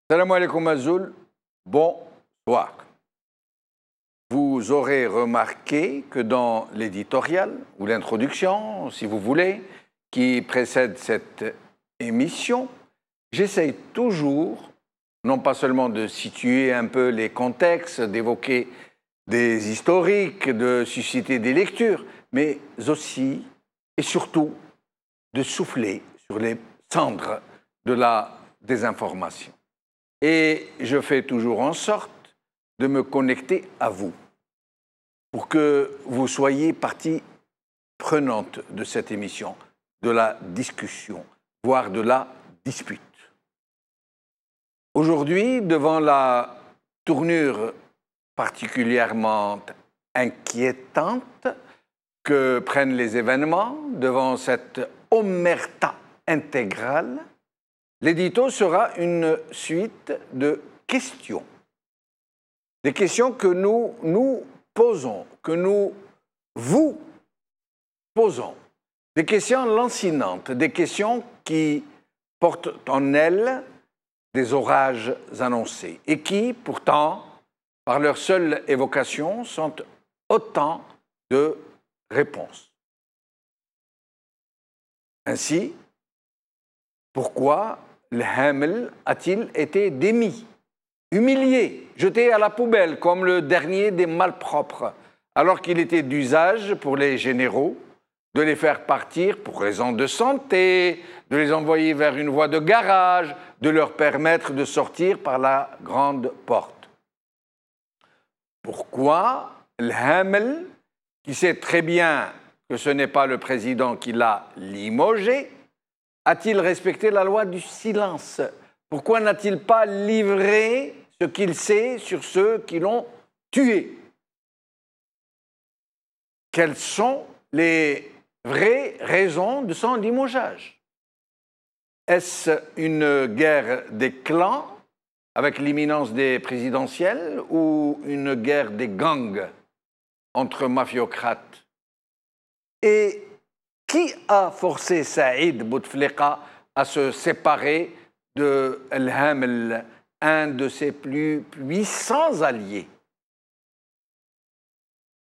Salam alaikum Azoul, bonsoir. Vous aurez remarqué que dans l'éditorial, ou l'introduction, si vous voulez, qui précède cette émission, j'essaye toujours, non pas seulement de situer un peu les contextes, d'évoquer des historiques, de susciter des lectures, mais aussi et surtout de souffler sur les cendres de la désinformation. Et je fais toujours en sorte de me connecter à vous pour que vous soyez partie prenante de cette émission, de la discussion, voire de la dispute. Aujourd'hui, devant la tournure particulièrement inquiétante que prennent les événements, devant cette omerta intégrale, l'édito sera une suite de questions. Des questions que nous nous posons, que nous vous posons. Des questions lancinantes, des questions qui portent en elles des orages annoncés et qui, pourtant, par leur seule évocation, sont autant de réponses. Ainsi, pourquoi le Hamel a-t-il été démis, humilié, jeté à la poubelle comme le dernier des malpropres, alors qu'il était d'usage pour les généraux de les faire partir pour raison de santé, de les envoyer vers une voie de garage, de leur permettre de sortir par la grande porte? Pourquoi le Hamel, qui sait très bien que ce n'est pas le président qui l'a limogé, a-t-il respecté la loi du silence? Pourquoi n'a-t-il pas livré ce qu'il sait sur ceux qui l'ont tué? Quelles sont les vraies raisons de son limogeage? Est-ce une guerre des clans avec l'imminence des présidentielles ou une guerre des gangs entre mafiocrates? Et qui a forcé Saïd Bouteflika à se séparer de El Hamel, un de ses plus puissants alliés?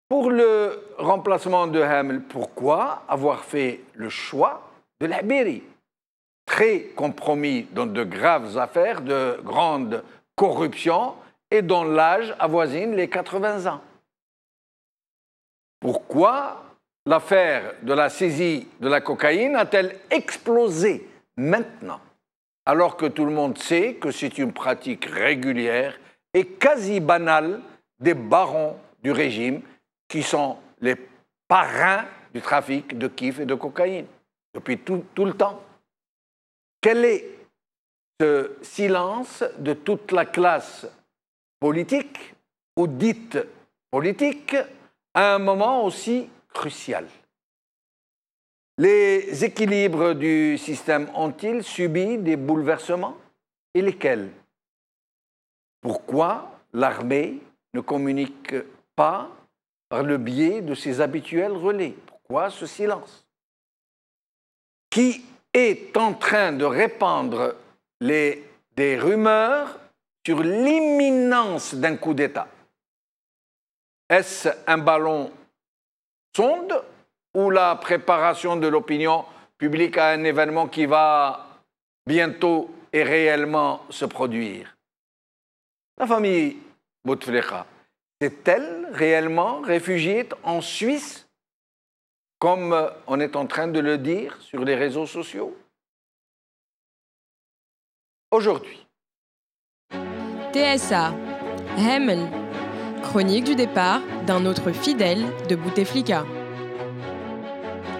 Pour le remplacement de Hamel, pourquoi avoir fait le choix de l'Habiri, très compromis dans de graves affaires de grande corruption et dont l'âge avoisine les 80 ans? Pourquoi l'affaire de la saisie de la cocaïne a-t-elle explosé maintenant, alors que tout le monde sait que c'est une pratique régulière et quasi banale des barons du régime qui sont les parrains du trafic de kiff et de cocaïne depuis tout le temps? Quel est ce silence de toute la classe politique ou dite politique à un moment aussi crucial? Les équilibres du système ont-ils subi des bouleversements? Et lesquels? Pourquoi l'armée ne communique pas par le biais de ses habituels relais? Pourquoi ce silence? Qui est en train de répandre des rumeurs sur l'imminence d'un coup d'État? Est-ce un ballon sonde ou la préparation de l'opinion publique à un événement qui va bientôt et réellement se produire? La famille Bouteflika s'est-elle réellement réfugiée en Suisse, comme on est en train de le dire sur les réseaux sociaux? Aujourd'hui. TSA, Hamel, chronique du départ d'un autre fidèle de Bouteflika.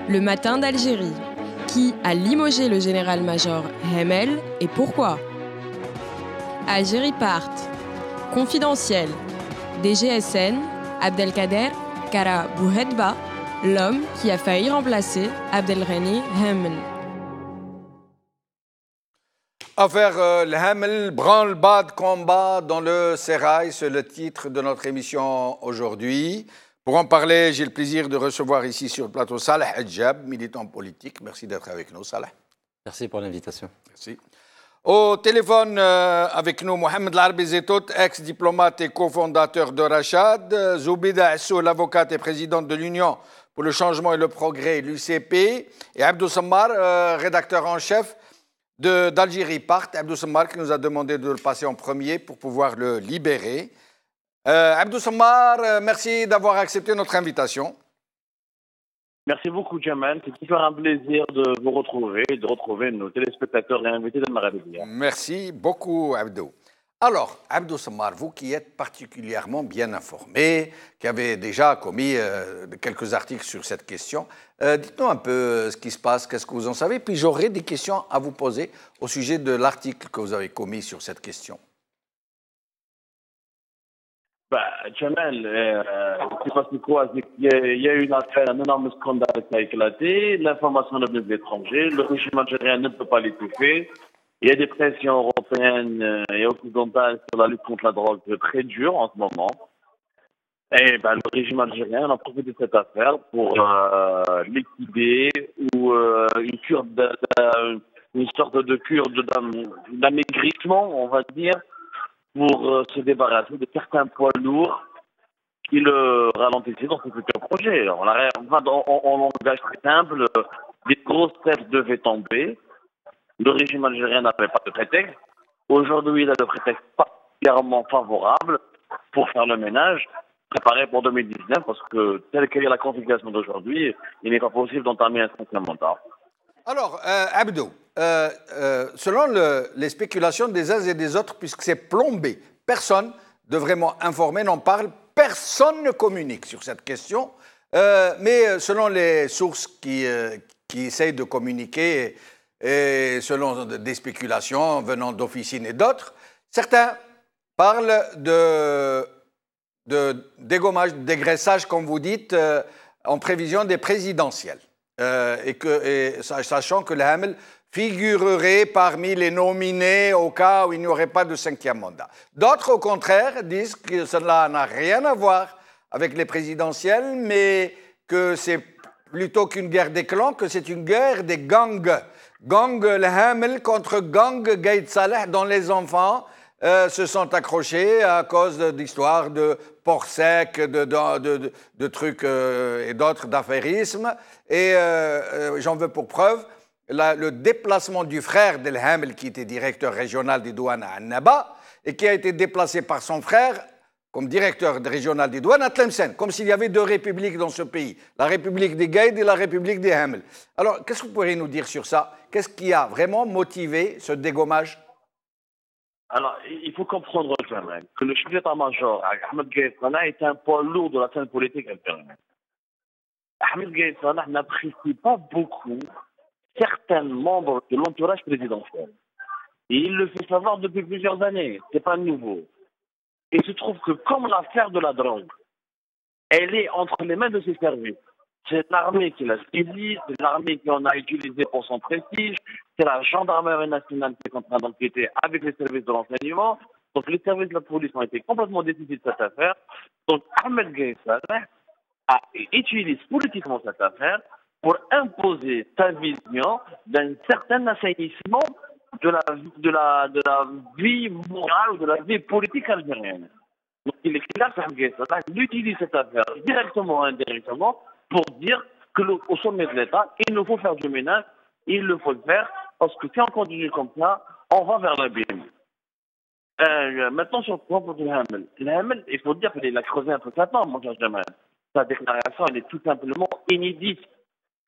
Le matin d'Algérie, qui a limogé le général-major Hamel et pourquoi? Algérie part, confidentiel, DGSN, Abdelkader Kara Bouhedba, l'homme qui a failli remplacer Abdelghani Hamel. Affaire le Hamel, branle-bas de combat dans le sérail, c'est le titre de notre émission aujourd'hui. Pour en parler, j'ai le plaisir de recevoir ici sur le plateau Salah Hadjab, militant politique. Merci d'être avec nous, Salah. Merci pour l'invitation. Merci. Au téléphone avec nous, Mohamed Larbi Zetout, ex-diplomate et cofondateur de Rachad, Zoubida Assou, l'avocate et présidente de l'Union pour le changement et le progrès, l'UCP, et Abdou Sammar, rédacteur en chef d'Algérie Part. Abdou Sammar qui nous a demandé de le passer en premier pour pouvoir le libérer. Abdou Sammar, merci d'avoir accepté notre invitation. Merci beaucoup, Jamal. C'est toujours un plaisir de vous retrouver et de retrouver nos téléspectateurs et invités de Maraboudia. Merci beaucoup, Abdou. Alors, Abdou Sammar, vous qui êtes particulièrement bien informé, qui avez déjà commis quelques articles sur cette question, dites-nous un peu ce qui se passe, qu'est-ce que vous en savez, puis j'aurai des questions à vous poser au sujet de l'article que vous avez commis sur cette question. Jamal, c'est passé quoi? Il y a eu une affaire, un énorme scandale qui a éclaté, l'information est venue de l'étranger, le régime algérien ne peut pas l'étouffer, il y a des pressions européennes et occidentales sur la lutte contre la drogue très dures en ce moment. Et le régime algérien a profité de cette affaire pour liquider ou une sorte de cure d'amaigrissement, on va dire, pour se débarrasser de certains poids lourds qui le ralentissaient dans ses futurs projets. En langage très simple, des grosses têtes devaient tomber. Le régime algérien n'avait pas de prétexte. Aujourd'hui, il a le prétexte particulièrement favorable pour faire le ménage, préparé pour 2019, parce que telle qu'elle est la configuration d'aujourd'hui, il n'est pas possible d'entamer un cinquième mandat. Alors, Abdou, selon les spéculations des uns et des autres, puisque c'est plombé, personne de vraiment informé n'en parle, personne ne communique sur cette question, mais selon les sources qui essayent de communiquer, et selon des spéculations venant d'officines et d'autres, certains parlent de dégommage, de dégraissage, comme vous dites, en prévision des présidentielles. Sachant que le Hamel figurerait parmi les nominés au cas où il n'y aurait pas de cinquième mandat. D'autres, au contraire, disent que cela n'a rien à voir avec les présidentielles, mais que c'est plutôt qu'une guerre des clans, que c'est une guerre des gangs. Gang le Hamel contre gang Gaïd Saleh, dont les enfants se sont accrochés à cause d'histoires de porc sec, de trucs et d'autres d'affairisme. Et j'en veux pour preuve le déplacement du frère d'El Hamel, qui était directeur régional des douanes à Annaba, et qui a été déplacé par son frère comme directeur régional des douanes à Tlemcen, comme s'il y avait deux républiques dans ce pays, la République des Gaïd et la République des Hamel. Alors, qu'est-ce que vous pourriez nous dire sur ça? Qu'est-ce qui a vraiment motivé ce dégommage? Alors, il faut comprendre que le chef d'état-major, Ahmed Gaïd Salah, est un poids lourd de la scène politique algérienne. Ahmed Gaïd Salah n'apprécie pas beaucoup certains membres de l'entourage présidentiel. Et il le fait savoir depuis plusieurs années. C'est pas nouveau. Et il se trouve que comme l'affaire de la drogue, elle est entre les mains de ses services. C'est l'armée qui l'a saisie, c'est l'armée qui en a utilisé pour son prestige, c'est la gendarmerie nationale qui est en train d'enquêter avec les services de renseignement. Donc les services de la police ont été complètement décisifs de cette affaire. Donc Ahmed Gaïd Salah utilise politiquement cette affaire pour imposer sa vision d'un certain assainissement de la vie morale ou de la vie politique algérienne. Donc il est clair qu'il utilise cette affaire directement ou indirectement pour dire qu'au sommet de l'État, il nous faut faire du ménage, il le faut le faire, parce que si on continue comme ça, on va vers l'abîme. Maintenant, sur le point pour le Hamel. Le Hamel, il faut dire qu'il a creusé un peu sa tombe, mon cher Jamal. Sa déclaration, elle est tout simplement inédite.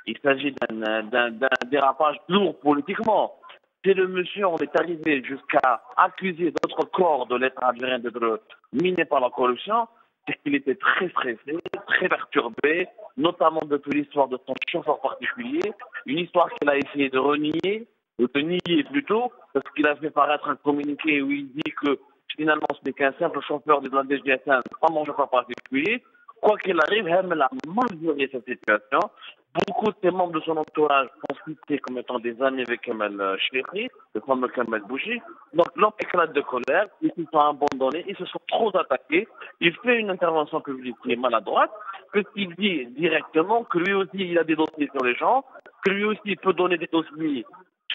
Il s'agit d'un dérapage lourd politiquement. Si le monsieur, on est arrivé jusqu'à accuser d'autres corps de l'État algérien d'être miné par la corruption, c'est qu'il était très stressé, très perturbé, notamment depuis l'histoire de son chauffeur particulier, une histoire qu'il a essayé de renier, ou de nier plutôt, parce qu'il a fait paraître un communiqué où il dit que finalement ce n'est qu'un simple chauffeur de la DGSN, pas mon chauffeur particulier. Quoi qu'il arrive, Hamel a mal géré cette situation. Beaucoup de ses membres de son entourage sont cités comme étant des amis avec Kamel Chérif, le fameux Kamel Bouchi. Donc l'homme éclate de colère, ils se sont abandonnés, ils se sont trop attaqués. Il fait une intervention publique qui est maladroite, qu'il dit directement que lui aussi il a des dossiers sur les gens, que lui aussi il peut donner des dossiers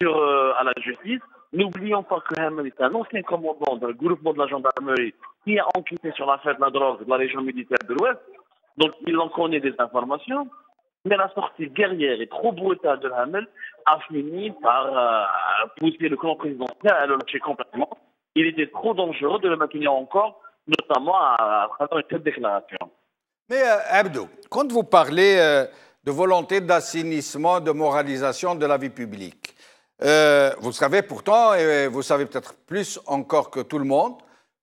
à la justice. N'oublions pas que Hamel est un ancien commandant d'un groupement de la gendarmerie qui a enquêté sur l'affaire de la drogue de la région militaire de l'Ouest. Donc, il en connaît des informations. Mais la sortie guerrière et trop brutale de Hamel a fini par pousser le clan présidentiel à le lâcher complètement. Il était trop dangereux de le maintenir encore, notamment à travers une telle déclaration. Mais Abdou, quand vous parlez de volonté d'assainissement, de moralisation de la vie publique, vous savez pourtant, et vous savez peut-être plus encore que tout le monde,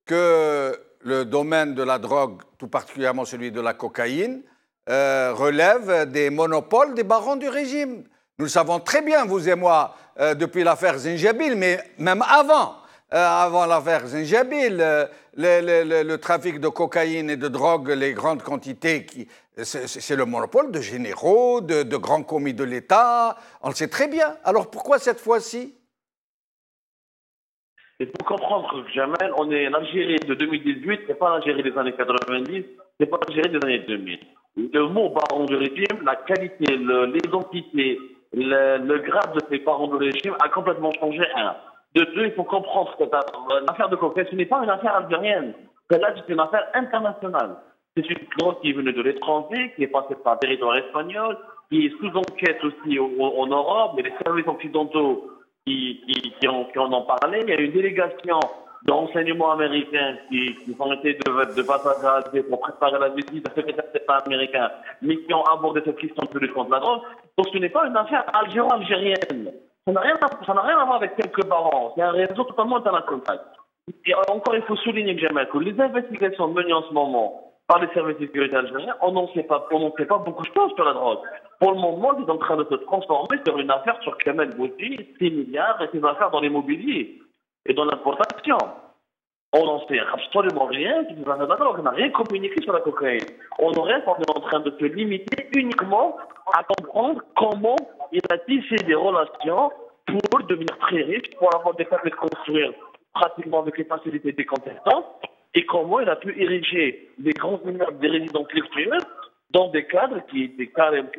que le domaine de la drogue, tout particulièrement celui de la cocaïne, relève des monopoles des barons du régime. Nous le savons très bien, vous et moi, depuis l'affaire Zinjabil, mais même avant l'affaire Zinjabil, le trafic de cocaïne et de drogue, les grandes quantités, c'est le monopole de généraux, de grands commis de l'État. On le sait très bien. Alors pourquoi cette fois-ci? Il faut comprendre que Jamel, on est l'Algérie de 2018, c'est pas l'Algérie des années 90, c'est pas l'Algérie des années 2000. Le mot baron du régime, la qualité, l'identité, le grade de ces barons du régime a complètement changé. De deux, il faut comprendre que l'affaire de cocaïne, ce n'est pas une affaire algérienne. Celle-là, c'est une affaire internationale. C'est une drogue qui est venue de l'étranger, qui est passée par le territoire espagnol, qui est sous enquête aussi en Europe, mais les services occidentaux qui en ont parlé. Il y a une délégation de renseignements américains qui ont été de passage à Alger pour préparer la visite du secrétaire d'État américain, mais qui ont abordé cette question de lutte contre la drogue. Donc ce n'est pas une affaire algéro-algérienne. Ça n'a rien à voir avec quelques barons. C'est un réseau totalement international. Et encore, il faut souligner, Jamel, que les investigations menées en ce moment par les services de sécurité algériens, on n'en sait pas beaucoup de choses sur la drogue. Pour le moment, c'est en train de se transformer sur une affaire sur Kamel Boudji, 6 milliards, et ses affaires dans l'immobilier et dans l'importation. On n'en sait absolument rien sur les affaires de la drogue. On n'a rien communiqué sur la cocaïne. On est en train de se limiter uniquement à comprendre comment il a tissé des relations pour devenir très riche, pour avoir des permis de construire pratiquement avec les facilités des contestants, et comment il a pu ériger des grands immeubles, des résidences luxueuses dans des cadres qui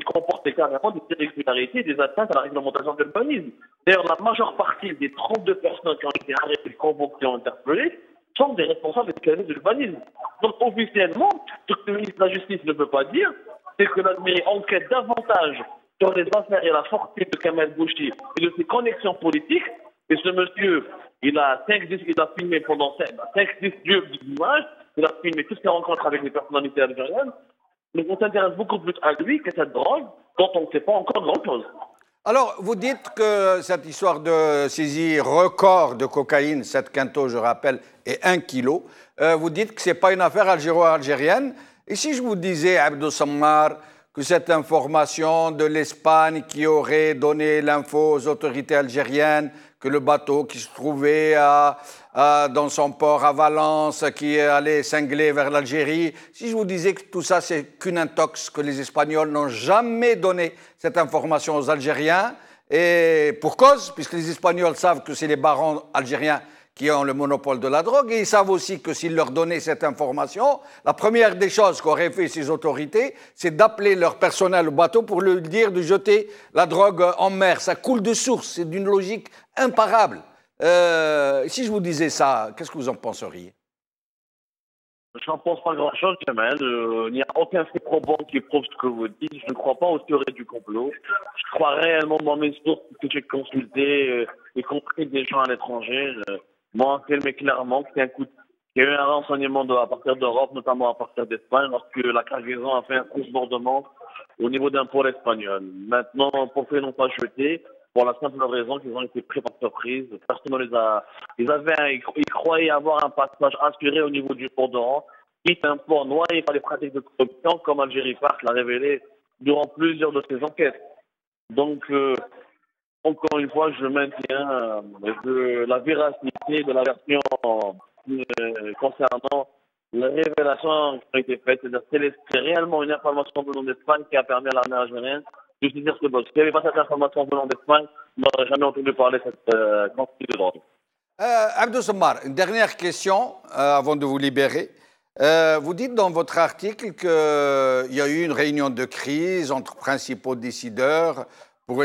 comportaient carrément des irrégularités, des atteintes à la réglementation de l'urbanisme. D'ailleurs, la majeure partie des 32 personnes qui ont été arrêtées, convoquées, interpellées, sont des responsables des services de l'urbanisme. Donc, officiellement, ce que le ministre de la Justice ne peut pas dire, c'est que l'Algérie enquête davantage sur les affaires et la fortune de Kamel Boudji et de ses connexions politiques. Et ce monsieur, il a filmé pendant 5-10 d'images, il a filmé toutes ses rencontres avec les personnalités algériennes. Mais on s'intéresse beaucoup plus à lui qu'à cette drogue dont on ne sait pas encore grand-chose. Alors, vous dites que cette histoire de saisie record de cocaïne, 7 quintaux, je rappelle, et 1 kilo, vous dites que ce n'est pas une affaire algéro-algérienne. Et si je vous disais, Abdou Sammar, que cette information de l'Espagne qui aurait donné l'info aux autorités algériennes, que le bateau qui se trouvait dans son port à Valence, qui allait cingler vers l'Algérie, si je vous disais que tout ça, c'est qu'une intox, que les Espagnols n'ont jamais donné cette information aux Algériens, et pour cause, puisque les Espagnols savent que c'est les barons algériens qui ont le monopole de la drogue, et ils savent aussi que s'ils leur donnaient cette information, la première des choses qu'auraient fait ces autorités, c'est d'appeler leur personnel au bateau pour leur dire de jeter la drogue en mer. Ça coule de source, c'est d'une logique imparable. Si je vous disais ça, qu'est-ce que vous en penseriez? Je n'en pense pas grand-chose, Jamel. Il n'y a aucun fait probant qui prouve ce que vous dites. Je ne crois pas aux théories du complot. Je crois réellement dans mes sources que j'ai consultées, y compris des gens à l'étranger. Moi, mais clairement qu'il y a eu un renseignement à partir d'Europe, notamment à partir d'Espagne, lorsque la cargaison a fait un transbordement au niveau d'un pôle espagnol. Maintenant, pourquoi ils n'ont pas jeté? Pour la simple raison qu'ils ont été pris par surprise. Personne ne les a. Ils croyaient avoir un passage assuré au niveau du port d'Oran, qui est un port noyé par les pratiques de corruption, comme Algérie Park l'a révélé durant plusieurs de ses enquêtes. Donc, encore une fois, je maintiens la véracité de la version concernant les révélations qui ont été faites. C'est réellement une information venant d'Espagne qui a permis à l'armée algérienne de saisir ce boss. S'il n'y avait pas cette information venant d'Espagne, on n'aurait jamais entendu parler de cette quantité de drogue. Abdou Sammar, une dernière question avant de vous libérer. Vous dites dans votre article qu'il y a eu une réunion de crise entre principaux décideurs pour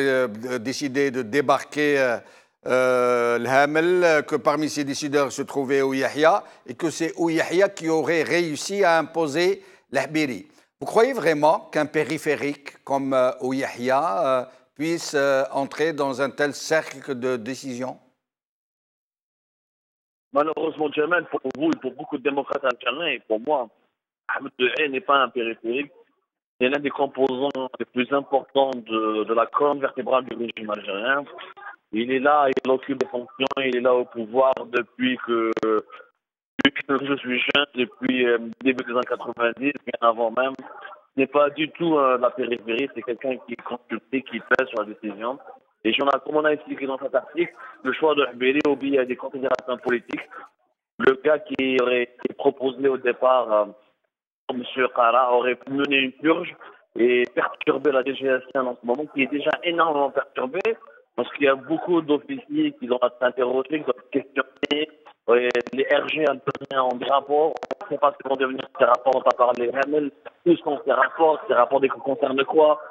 décider de débarquer le Hamel, que parmi ces décideurs se trouvait Ouyahia, et que c'est Ouyahia qui aurait réussi à imposer l'Ahbiri. Vous croyez vraiment qu'un périphérique comme Ouyahia puisse entrer dans un tel cercle de décision? Malheureusement, Jamal, pour vous et pour beaucoup de démocrates algériens, et pour moi, Ahmed Douaï n'est pas un périphérique. C'est l'un des composants les plus importants de la colonne vertébrale du régime algérien. Il est là, il occupe des fonctions, il est là au pouvoir depuis que je suis jeune, depuis le début des années 90, bien avant même. Ce n'est pas du tout la périphérie, c'est quelqu'un qui est consulté, qui pèse sur la décision. Et comme on a expliqué dans cet article, le choix de Ahberi obéit à des considérations politiques. Le gars qui aurait été proposé au départ, M. Qara, aurait mené une purge et perturber la DGSN en ce moment, qui est déjà énormément perturbée, parce qu'il y a beaucoup d'officiers qui doivent s'interroger, qui doivent questionner. Les RG algériens ont des rapports, on ne sait pas ce qu'ils vont devenir ces rapports, on va pas parler Hamel, où sont ces rapports concernent quoi.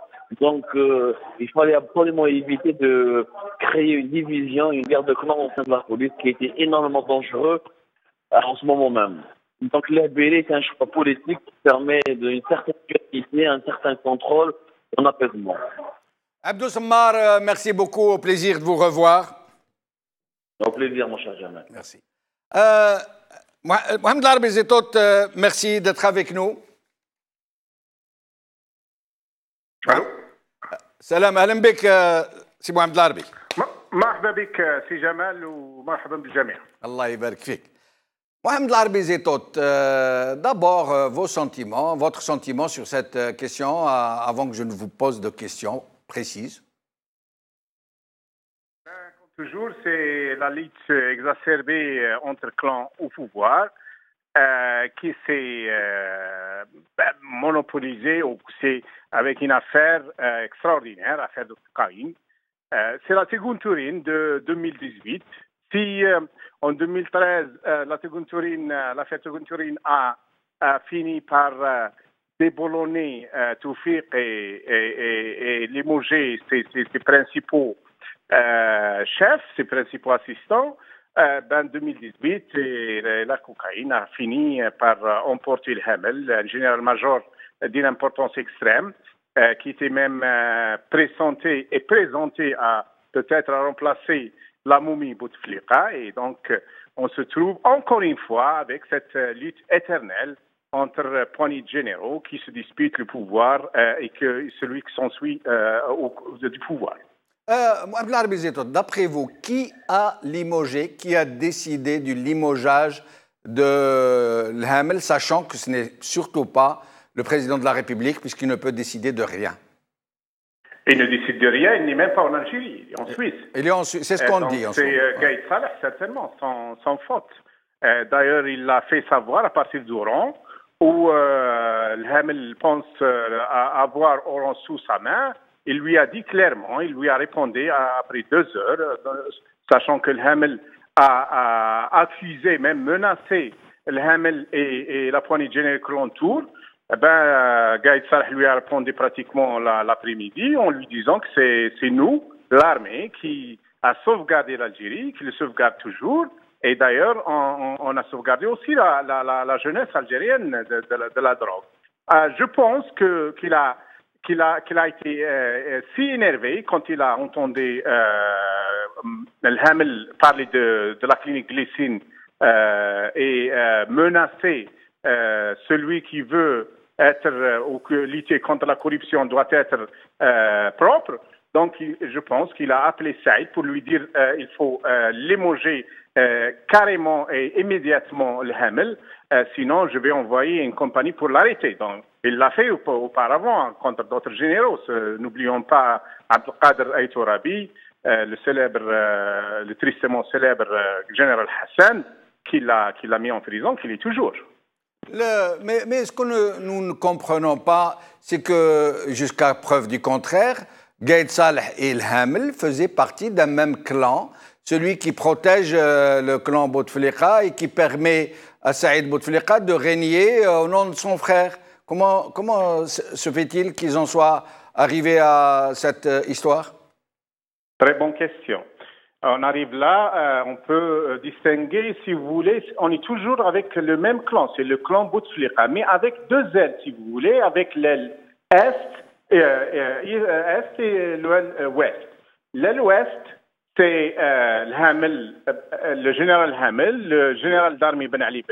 Donc, il fallait absolument éviter de créer une division, une guerre de clans au sein de la police qui était énormément dangereux en ce moment même. Donc, l'Ahberi est un choix politique qui permet une certaine sécurité, un certain contrôle, un apaisement. Abdou Sammar, merci beaucoup. Au plaisir de vous revoir. Au plaisir, mon cher Jamal. Merci. Mohamed Larbi Zétot, merci d'être avec nous. الو سلام اهلا بك سي محمد العربي. مرحبا بك سي جمال ومرحبا بالجميع. الله يبارك فيك. Mohamed Larbi Zétot, d'abord vos sentiments, votre sentiment sur cette question avant que je ne vous pose de questions précises. Comme toujours, c'est la lutte exacerbée entre clans au pouvoir qui s'est monopolisée avec une affaire extraordinaire, affaire de cocaïne. C'est la seconde tourine de 2018. Si en 2013, l'affaire Tourine a fini par déboulonner Toufik et limoger ses principaux chefs, ses principaux assistants, en 2018, la cocaïne a fini par emporter le Hamel, un général-major d'une importance extrême, qui était même présenté à peut-être à remplacer la momie Bouteflika. Et donc, on se trouve encore une fois avec cette lutte éternelle entre poignées de généraux qui se disputent le pouvoir et que celui qui s'ensuit du pouvoir. Mohamed Larbi Zétot, d'après vous, qui a limogé, qui a décidé du limogeage de l'Hamel, sachant que ce n'est surtout pas le président de la République, puisqu'il ne peut décider de rien? Il ne décide de rien, il n'est même pas en Algérie, il est en Suisse. Il est en Suisse, c'est ce qu'on dit. C'est Gaïd Salah, certainement, sans faute. D'ailleurs, il l'a fait savoir à partir d'Oran, où l'Hamel pense avoir Oran sous sa main. Il lui a dit clairement, il lui a répondu après 2 heures, sachant que le Hamel a accusé, même menacé le Hamel et la poignée de généraux qui l'entourent. Gaïd Salah lui a répondu pratiquement l'après-midi en lui disant que c'est nous, l'armée, qui a sauvegardé l'Algérie, qui le sauvegarde toujours. Et d'ailleurs, on a sauvegardé aussi la jeunesse algérienne de la drogue. Je pense qu'il a été si énervé quand il a entendu le Hamel parler de la clinique Glycine et menacer celui qui veut être ou que lutter contre la corruption doit être propre. Donc, je pense qu'il a appelé Saïd pour lui dire il faut limoger carrément et immédiatement le Hamel, sinon je vais envoyer une compagnie pour l'arrêter. Donc, il l'a fait auparavant contre d'autres généraux. N'oublions pas Abdelkader Aïtourabi, le tristement célèbre général Hassan, qui l'a mis en prison, qu'il est toujours. Mais ce que nous ne comprenons pas, c'est que jusqu'à preuve du contraire, Gaïd Salah et le Hamel faisaient partie d'un même clan, celui qui protège le clan Bouteflika et qui permet à Saïd Bouteflika de régner au nom de son frère. Comment se fait-il qu'ils en soient arrivés à cette histoire? Très bonne question. On arrive là, on peut distinguer, si vous voulez, on est toujours avec le même clan, c'est le clan Bouteflika, mais avec deux ailes, si vous voulez, avec l'aile Est et l'aile Ouest. L'aile Ouest, c'est le général Hamel, le général d'armée Ben Ali,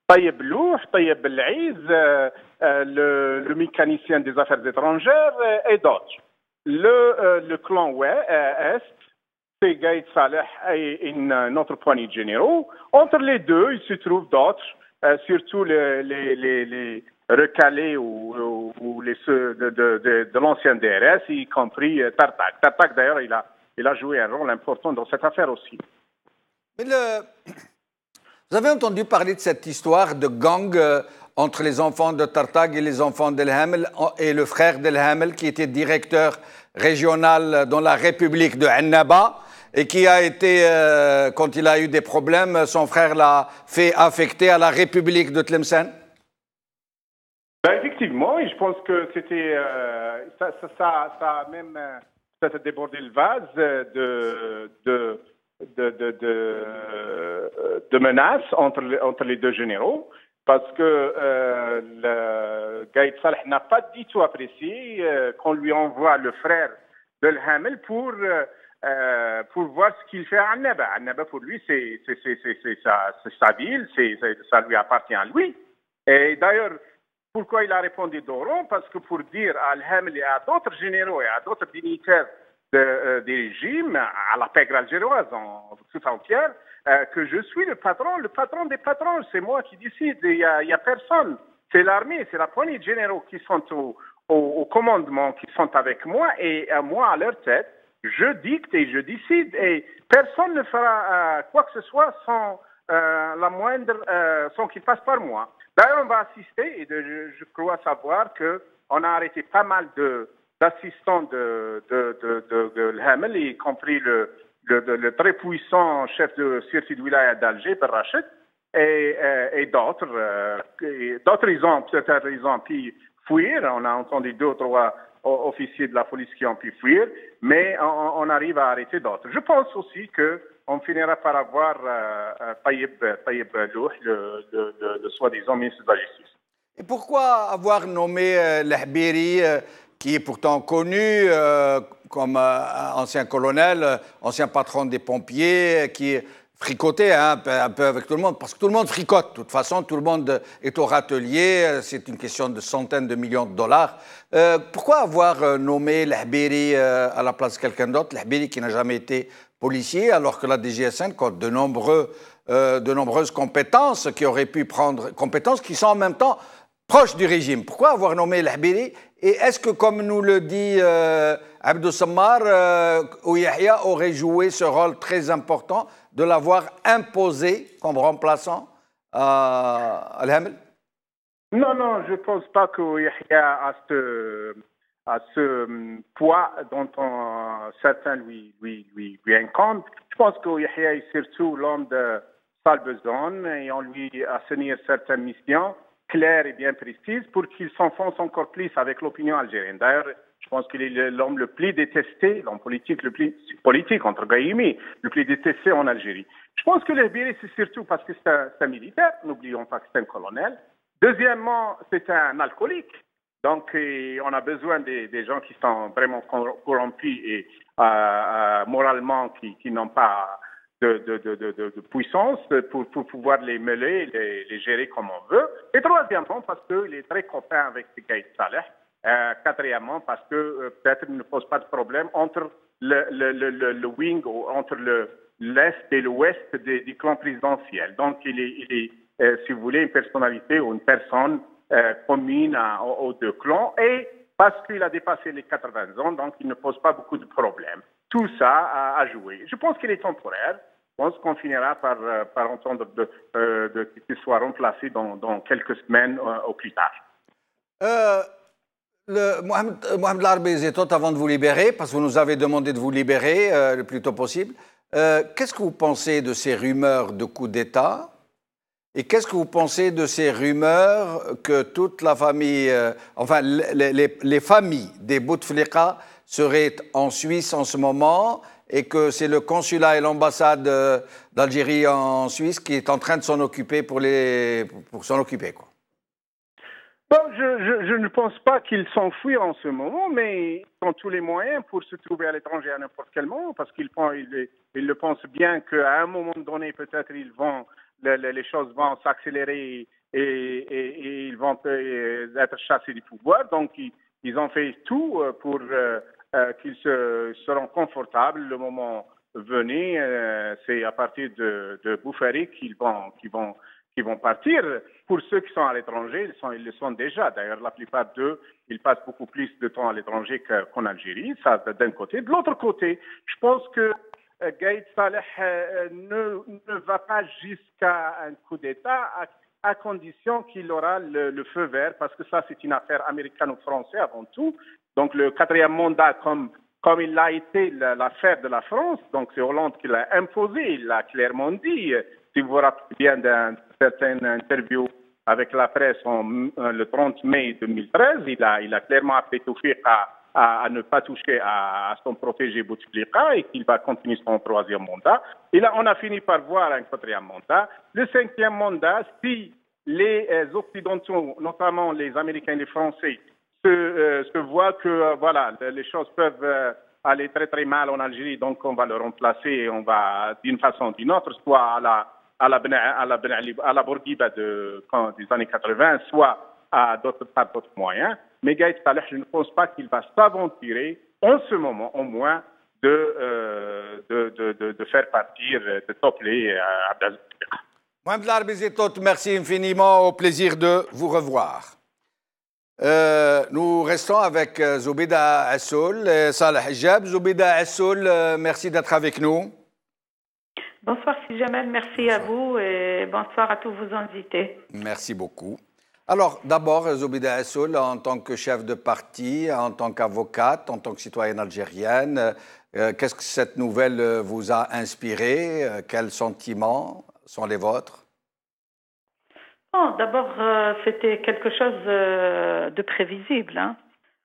Taïeb Louh, Taïeb El-Aïz, le mécanicien des affaires étrangères et d'autres. Le clan Est, c'est Gaïd Saleh et une autre poignée de généraux. Entre les deux, il se trouve d'autres, surtout les recalés ou les ceux de l'ancien DRS, y compris Tartak. Tartak, d'ailleurs, il a joué un rôle important dans cette affaire aussi. Mais vous avez entendu parler de cette histoire de gang entre les enfants de Tartag et les enfants d'El Hamel et le frère d'El Hamel qui était directeur régional dans la République de Annaba et qui a été, quand il a eu des problèmes, son frère l'a fait affecter à la République de Tlemcen? Effectivement, et je pense que c'était ça a même peut-être débordé le vase de menaces entre les deux généraux, parce que Gaïd Saleh n'a pas du tout apprécié qu'on lui envoie le frère de Hamel pour voir ce qu'il fait à Annaba. Annaba, pour lui, c'est sa ville, ça lui appartient à lui. Et d'ailleurs, pourquoi il a répondu Doron? Parce que pour dire à Al-Hamel et à d'autres généraux et à d'autres dignitaires des régimes, à la pègre algéroise en toute entière, que je suis le patron des patrons, c'est moi qui décide, il y a personne. C'est l'armée, c'est la poignée de généraux qui sont au commandement, qui sont avec moi, et moi à leur tête, je dicte et je décide, et personne ne fera quoi que ce soit sans sans qu'il passe par moi. D'ailleurs, on va assister, et je crois savoir qu'on a arrêté pas mal d'assistants de Hamel, y compris le très puissant chef de Sirti de Wilaya d'Alger, Per Rachid, et d'autres. D'autres, ils ont pu fuir. On a entendu 2 ou 3 officiers de la police qui ont pu fuir, mais on arrive à arrêter d'autres. Je pense aussi qu'on finira par avoir Taïeb Louh, le soi-disant ministre de la Justice. Et pourquoi avoir nommé Lahbiri, qui est pourtant connu comme ancien colonel, ancien patron des pompiers, qui fricotait un peu avec tout le monde, parce que tout le monde fricote. De toute façon, tout le monde est au râtelier, c'est une question de centaines de millions de dollars. Pourquoi avoir nommé Lahbiri à la place de quelqu'un d'autre, Lahbiri qui n'a jamais été policier, alors que la DGSN compte de nombreuses compétences qui auraient pu prendre, compétences qui sont en même temps proches du régime. Pourquoi avoir nommé Lahbiri? Et est-ce que, comme nous le dit Abdou Sammar, Yahya aurait joué ce rôle très important de l'avoir imposé comme remplaçant à Al-Hamel? Non, je ne pense pas que Yahya a ce poids dont certains lui incombent. Je pense que Yahya est surtout l'homme de sale besogne et on lui assigné certaines missions claires et bien précises pour qu'il s'enfonce encore plus avec l'opinion algérienne. D'ailleurs, je pense qu'il est l'homme le plus détesté, l'homme politique le plus politique, entre guillemets, le plus détesté en Algérie. Je pense que Lahbiri, c'est surtout parce que c'est un militaire, n'oublions pas que c'est un colonel. Deuxièmement, c'est un alcoolique. Donc, on a besoin des gens qui sont vraiment corrompus et moralement qui n'ont pas de puissance pour pouvoir les mêler, les gérer comme on veut. Et troisièmement, parce qu'il est très copain avec Gaïd Saleh. Quatrièmement, parce que peut-être il ne pose pas de problème entre le wing, ou entre l'Est et l'Ouest du clan présidentiel. Donc, il est si vous voulez, une personnalité ou une personne commune aux deux clans, et parce qu'il a dépassé les 80 ans, donc il ne pose pas beaucoup de problèmes. Tout ça a joué. Je pense qu'il est temporaire. Je pense qu'on finira par entendre qu'il soit remplacé dans quelques semaines au plus tard. Mohamed Larbi Zetot, avant de vous libérer, parce que vous nous avez demandé de vous libérer le plus tôt possible, qu'est-ce que vous pensez de ces rumeurs de coup d'État? Et qu'est-ce que vous pensez de ces rumeurs que toute la famille, les familles des Bouteflika seraient en Suisse en ce moment et que c'est le consulat et l'ambassade d'Algérie en Suisse qui est en train de s'en occuper pour s'en occuper, quoi. Bon, je ne pense pas qu'ils s'enfuient en ce moment, mais ils ont tous les moyens pour se trouver à l'étranger à n'importe quel moment, parce qu'ils le pensent bien qu'à un moment donné, peut-être, les choses vont s'accélérer et ils vont être chassés du pouvoir. Donc, ils ont fait tout pour qu'ils seront confortables le moment venu. C'est à partir de Boufari qu'ils vont partir. Pour ceux qui sont à l'étranger, ils le sont déjà. D'ailleurs, la plupart d'eux, ils passent beaucoup plus de temps à l'étranger qu'en Algérie, ça d'un côté. De l'autre côté, je pense que Gaïd Saleh ne va pas jusqu'à un coup d'État à condition qu'il aura le feu vert, parce que ça, c'est une affaire américano-française avant tout. Donc, le 4e mandat, comme il l'a été l'affaire de la France, donc c'est Hollande qui l'a imposé, il l'a clairement dit. Si vous vous rappelez bien d'une certaine interview avec la presse le 30 mai 2013, il a clairement appelé Toufik à ne pas toucher à son protégé Bouteflika et qu'il va continuer son 3e mandat. Et là, on a fini par voir un 4e mandat. Le 5e mandat, si les Occidentaux, notamment les Américains et les Français, se voient que voilà, les choses peuvent aller très très mal en Algérie, donc on va le remplacer et on va d'une façon ou d'une autre, soit à la Bourguiba des années 80, soit par d'autres moyens. Mais Gaïd Saleh, je ne pense pas qu'il va s'aventurer, en ce moment au moins, de faire partir, de topeler Abdelaziz. Mohamed Larbizitot, merci infiniment, au plaisir de vous revoir. Nous restons avec Zoubida Assoul et Saleh Hijab. Zoubida Assoul, merci d'être avec nous. Bonsoir Sijamal, merci à vous et bonsoir à tous vos invités. Merci beaucoup. Alors d'abord, Zoubida Assoul, en tant que chef de parti, en tant qu'avocate, en tant que citoyenne algérienne, qu'est-ce que cette nouvelle vous a inspiré? Quels sentiments sont les vôtres? D'abord, c'était quelque chose de prévisible. Hein.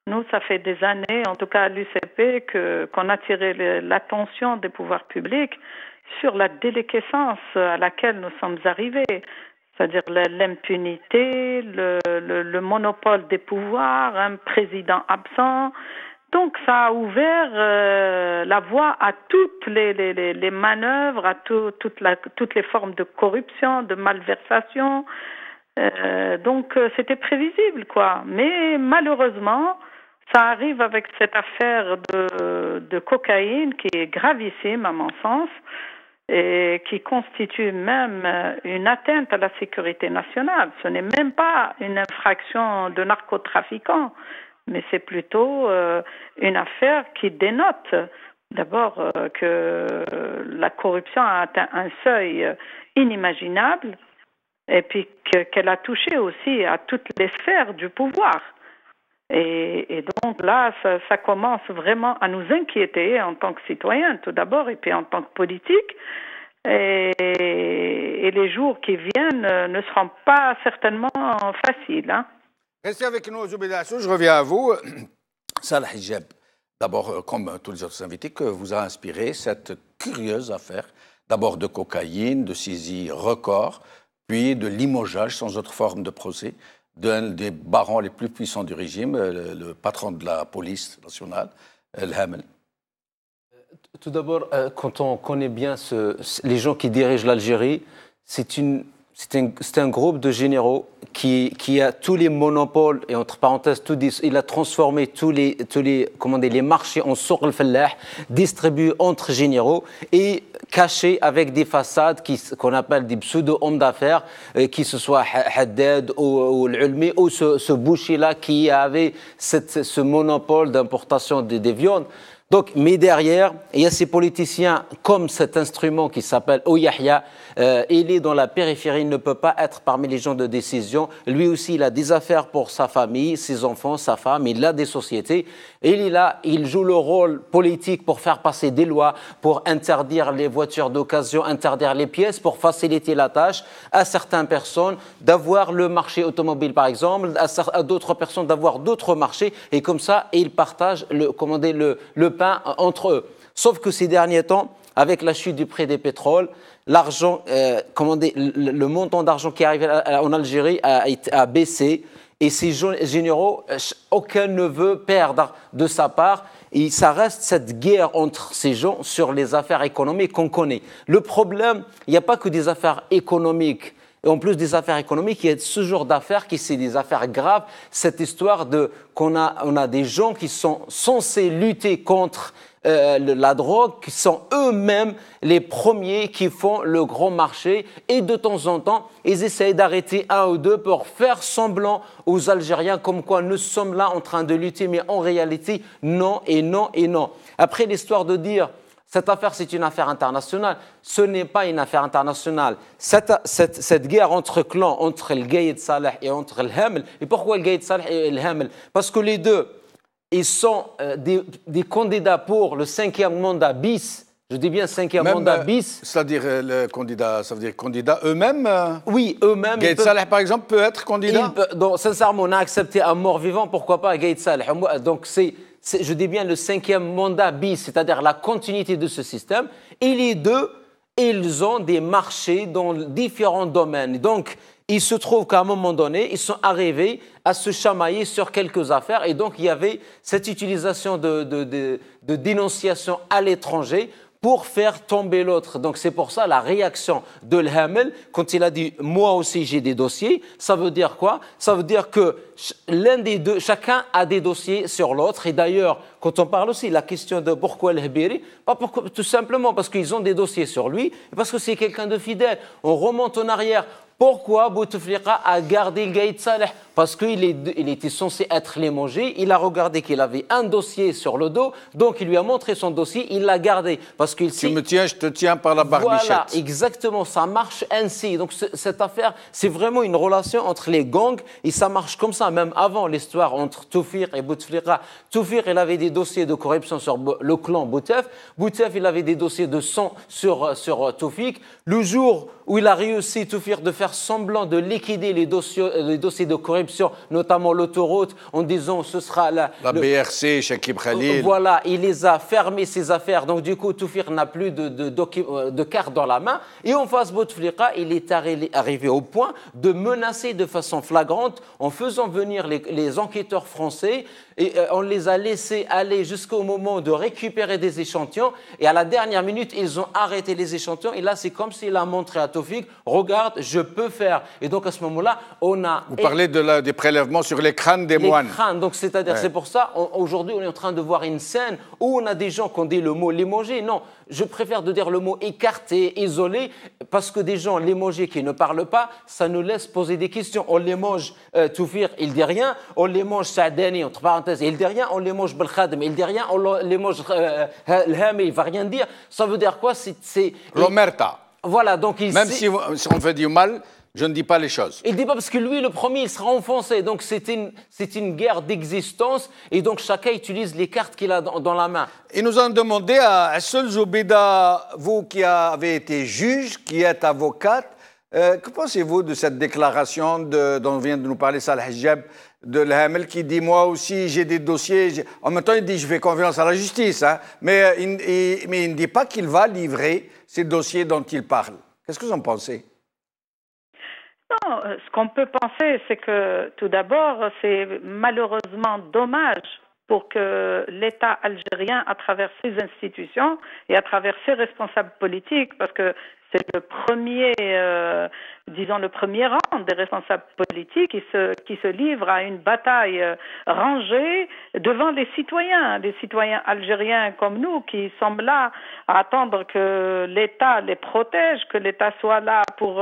Nous, ça fait des années, en tout cas à l'UCP, qu'on a tiré l'attention des pouvoirs publics sur la déliquescence à laquelle nous sommes arrivés, c'est-à-dire l'impunité, le monopole des pouvoirs, un président absent. Donc, ça a ouvert la voie à toutes les manœuvres, à toutes les formes de corruption, de malversation. Donc, c'était prévisible, quoi. Mais malheureusement, ça arrive avec cette affaire de cocaïne qui est gravissime, à mon sens, et qui constitue même une atteinte à la sécurité nationale. Ce n'est même pas une infraction de narcotrafiquants, mais c'est plutôt une affaire qui dénote d'abord que la corruption a atteint un seuil inimaginable et puis qu'elle a touché aussi à toutes les sphères du pouvoir. Et donc là, ça commence vraiment à nous inquiéter en tant que citoyens tout d'abord et puis en tant que politique. Et les jours qui viennent ne seront pas certainement faciles. Hein. Restez avec nous, Zoubida Assoul. Je reviens à vous. Saleh Hijab, d'abord, comme tous les autres invités, que vous a inspiré cette curieuse affaire, d'abord de cocaïne, de saisie record, puis de limogeage sans autre forme de procès d'un des barons les plus puissants du régime, le patron de la police nationale, El Hamel. Tout d'abord, quand on connaît bien les gens qui dirigent l'Algérie, c'est un groupe de généraux qui a tous les monopoles, et entre parenthèses, il a transformé tous les marchés en souk al-fallah, distribués entre généraux et cachés avec des façades qu'on appelle des pseudo-hommes d'affaires, qui ce soit Haddad ou l'Ulmi, ou ce boucher-là qui avait ce monopole d'importation des viandes. Donc, mais derrière, il y a ces politiciens comme cet instrument qui s'appelle Ouyahia. Il est dans la périphérie, il ne peut pas être parmi les gens de décision. Lui aussi, il a des affaires pour sa famille, ses enfants, sa femme, il a des sociétés. Et il est là, il joue le rôle politique pour faire passer des lois, pour interdire les voitures d'occasion, interdire les pièces, pour faciliter la tâche à certaines personnes d'avoir le marché automobile, par exemple, à d'autres personnes d'avoir d'autres marchés. Et comme ça, ils partagent le pain entre eux. Sauf que ces derniers temps, avec la chute du prix des pétroles, l'argent, le montant d'argent qui arrive en Algérie a baissé. Et ces généraux, aucun ne veut perdre de sa part. Et ça reste cette guerre entre ces gens sur les affaires économiques qu'on connaît. Le problème, il n'y a pas que des affaires économiques. Et en plus des affaires économiques, il y a ce genre d'affaires qui c'est des affaires graves. Cette histoire qu'on a des gens qui sont censés lutter contre la drogue, qui sont eux-mêmes les premiers qui font le grand marché. Et de temps en temps, ils essayent d'arrêter un ou deux pour faire semblant aux Algériens comme quoi nous sommes là en train de lutter. Mais en réalité, non et non et non. Après l'histoire de dire cette affaire, c'est une affaire internationale. Ce n'est pas une affaire internationale. Cette guerre entre clans, entre le Gaïd Saleh et entre le Hamel. Et pourquoi le Gaïd Saleh et le Hamel? Parce que les deux, ils sont des candidats pour le 5e mandat bis. Je dis bien 5e mandat bis. C'est-à-dire le candidat, ça veut dire candidats eux-mêmes? Oui, eux-mêmes. Gaïd Saleh, par exemple, peut être candidat? Donc, sincèrement, on a accepté un mort-vivant, pourquoi pas Gaïd Saleh? Donc, je dis bien le 5e mandat bis, c'est-à-dire la continuité de ce système. Et les deux, ils ont des marchés dans différents domaines. Donc, il se trouve qu'à un moment donné, ils sont arrivés à se chamailler sur quelques affaires. Et donc, il y avait cette utilisation de dénonciation à l'étranger pour faire tomber l'autre. Donc, c'est pour ça la réaction de l'Hamel, quand il a dit « moi aussi, j'ai des dossiers », ça veut dire quoi? Ça veut dire que l'un des deux, chacun a des dossiers sur l'autre. Et d'ailleurs, quand on parle aussi de la question de pourquoi el-Hebiri, tout simplement parce qu'ils ont des dossiers sur lui, et parce que c'est quelqu'un de fidèle. On remonte en arrière. Pourquoi Bouteflika a gardé Gaïd Saleh? Parce qu'il était censé être limogé. Il a regardé qu'il avait un dossier sur le dos, donc il lui a montré son dossier, il l'a gardé. Parce qu'il tu me tiens, je te tiens par la barbichette. Voilà, exactement, ça marche ainsi. Donc cette affaire, c'est vraiment une relation entre les gangs et ça marche comme ça. Même avant l'histoire entre Toufir et Bouteflika. Toufir, il avait des dossiers de corruption sur le clan Boutef. Boutef, il avait des dossiers de sang sur Toufik. Le jour où il a réussi, Toufir, de faire semblant de liquider les dossiers de corruption, notamment l'autoroute, en disant ce sera la BRC, Chakib Khalil. Voilà, il les a fermés, ses affaires. Donc, du coup, Toufir n'a plus de carte dans la main. Et en face, Bouteflika, il est arrivé au point de menacer de façon flagrante en faisant venir les enquêteurs français. Et on les a laissés aller jusqu'au moment de récupérer des échantillons. Et à la dernière minute, ils ont arrêté les échantillons. Et là, c'est comme s'il a montré à Toufik, regarde, je peux faire. Et donc, à ce moment-là, on a... Vous parlez des prélèvements sur les crânes des moines. Les crânes, donc c'est-à-dire, c'est pour ça, aujourd'hui, on est en train de voir une scène où on a des gens qui ont dit le mot limogé. Non, je préfère de dire le mot écarté, isolé, parce que des gens limogés qui ne parlent pas, ça nous laisse poser des questions. On limoge Toufir, il dit rien. On limoge Saadani, entre parenthèses, il dit rien. On limoge Belkhadem, il dit rien. On limoge Lhami, il va rien dire. Ça veut dire quoi? C'est l'omerta. Voilà, donc même si on fait du mal, je ne dis pas les choses. Il ne dit pas parce que lui, le premier, il sera enfoncé. Donc c'est une guerre d'existence et donc chacun utilise les cartes qu'il a dans la main. Et nous avons demandé à Assel Zoubida, vous qui avez été juge, qui êtes avocate, que pensez-vous de cette déclaration dont vient de nous parler Salah Hijab, de l'Hamel, qui dit « moi aussi j'ai des dossiers ». En même temps, il dit « je fais confiance à la justice hein. ». Mais il ne dit pas qu'il va livrer ces dossiers dont il parle. Qu'est-ce que vous en pensez? Non, ce qu'on peut penser, c'est que tout d'abord, c'est malheureusement dommage pour que l'État algérien, à travers ses institutions et à travers ses responsables politiques, parce que c'est le premier, disons le premier rang des responsables politiques qui se livrent à une bataille rangée devant les citoyens algériens comme nous, qui sommes là à attendre que l'État les protège, que l'État soit là pour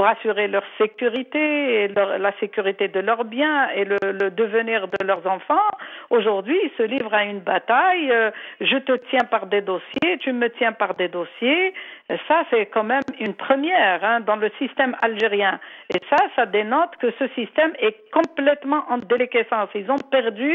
assurer leur sécurité et la sécurité de leurs biens et le devenir de leurs enfants. Aujourd'hui, ils se livrent à une bataille. Je te tiens par des dossiers, tu me tiens par des dossiers. Ça, c'est quand même une première dans le système algérien. Et ça dénote que ce système est complètement en déliquescence. Ils ont perdu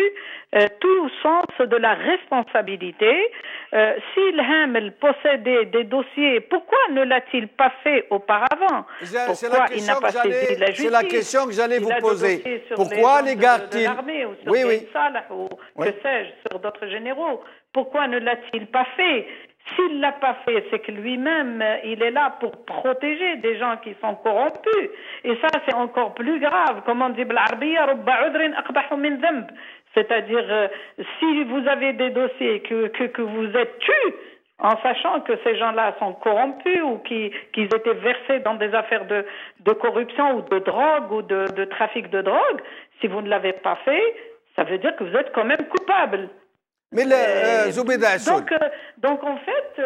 tout sens de la responsabilité. Si Hamel possédait des dossiers, pourquoi ne l'a-t-il pas fait auparavant? Pourquoi il n'a pas saisi la justice? C'est la question que j'allais vous poser. Pourquoi les garde-t-il l'armée ou sur Salah ou que sais-je, sur d'autres généraux? Pourquoi ne l'a-t-il pas fait? S'il ne l'a pas fait, c'est que lui-même, il est là pour protéger des gens qui sont corrompus. Et ça, c'est encore plus grave. Comme on dit, c'est-à-dire, si vous avez des dossiers que vous êtes tués, en sachant que ces gens-là sont corrompus ou qu'ils étaient versés dans des affaires de corruption ou de drogue ou de trafic de drogue, si vous ne l'avez pas fait, ça veut dire que vous êtes quand même coupable. Mais Zoubeda Assoul. Donc en fait,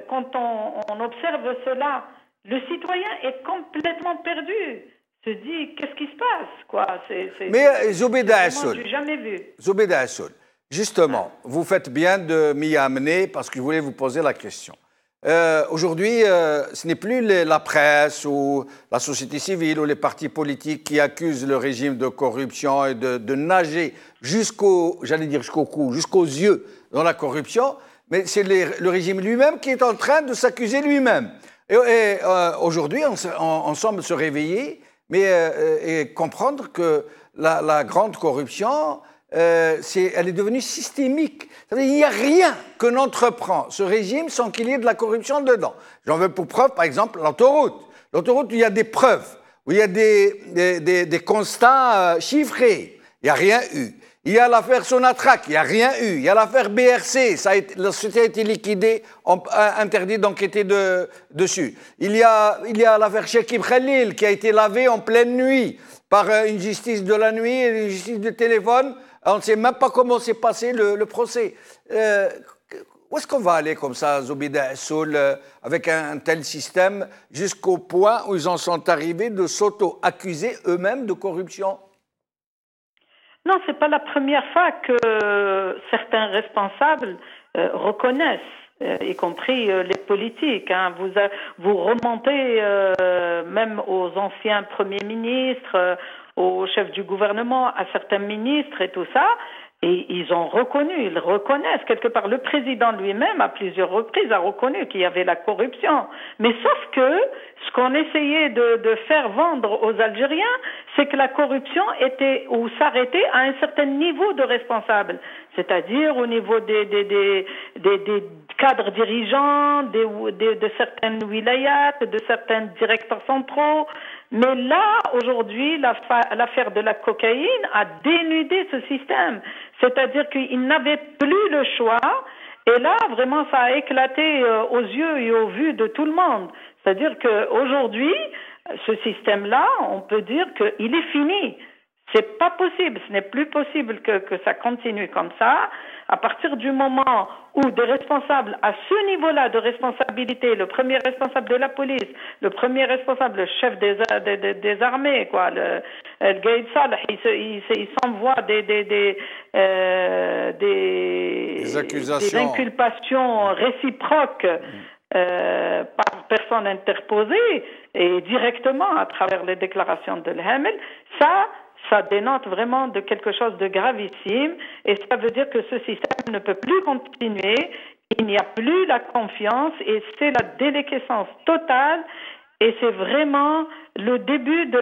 quand on observe cela, le citoyen est complètement perdu. Se dit, qu'est-ce qui se passe, quoi? Mais Zoubeda Assoul. Je n'ai jamais vu. Zoubeda Assoul. Justement, vous faites bien de m'y amener parce que je voulais vous poser la question. Aujourd'hui, ce n'est plus la presse ou la société civile ou les partis politiques qui accusent le régime de corruption et de nager jusqu'au cou, jusqu'aux yeux dans la corruption, mais c'est le régime lui-même qui est en train de s'accuser lui-même. Et aujourd'hui, on semble se réveiller et comprendre que la grande corruption, elle est devenue systémique. C'est-à-dire, il n'y a rien que n'entreprend ce régime sans qu'il y ait de la corruption dedans. J'en veux pour preuve, par exemple, l'autoroute. L'autoroute, il y a des preuves, où il y a des constats chiffrés. Il n'y a rien eu. Il y a l'affaire Sonatrach, il n'y a rien eu. Il y a l'affaire BRC, la société a été liquidée, interdit d'enquêter dessus. Il y a l'affaire Chekib Khalil, qui a été lavée en pleine nuit par une justice de la nuit et une justice de téléphone. On ne sait même pas comment s'est passé le procès. Où est-ce qu'on va aller comme ça, Zoubeda Assoul, avec un tel système, jusqu'au point où ils en sont arrivés de s'auto-accuser eux-mêmes de corruption? Non, ce n'est pas la première fois que certains responsables reconnaissent, y compris les politiques. Vous remontez même aux anciens premiers ministres, aux chefs du gouvernement, à certains ministres et tout ça, et ils reconnaissent quelque part. Le président lui-même, à plusieurs reprises, a reconnu qu'il y avait la corruption. Mais sauf que ce qu'on essayait de faire vendre aux Algériens, c'est que la corruption était ou s'arrêtait à un certain niveau de responsable, c'est-à-dire au niveau des cadres dirigeants, de certaines wilayats, de certains directeurs centraux. Mais là, aujourd'hui, l'affaire de la cocaïne a dénudé ce système. C'est-à-dire qu'il n'avait plus le choix. Et là, vraiment, ça a éclaté aux yeux et aux vues de tout le monde. C'est-à-dire qu'aujourd'hui, ce système-là, on peut dire qu'il est fini. C'est pas possible, ce n'est plus possible que ça continue comme ça. À partir du moment où des responsables à ce niveau-là de responsabilité, le premier responsable de la police, le premier responsable, le chef des armées, quoi, le Gaïd Salah, il s'envoie des inculpations réciproques par personne interposée et directement à travers les déclarations de l'Hamel. Ça dénote vraiment de quelque chose de gravissime et ça veut dire que ce système ne peut plus continuer, il n'y a plus la confiance et c'est la déliquescence totale et c'est vraiment le début de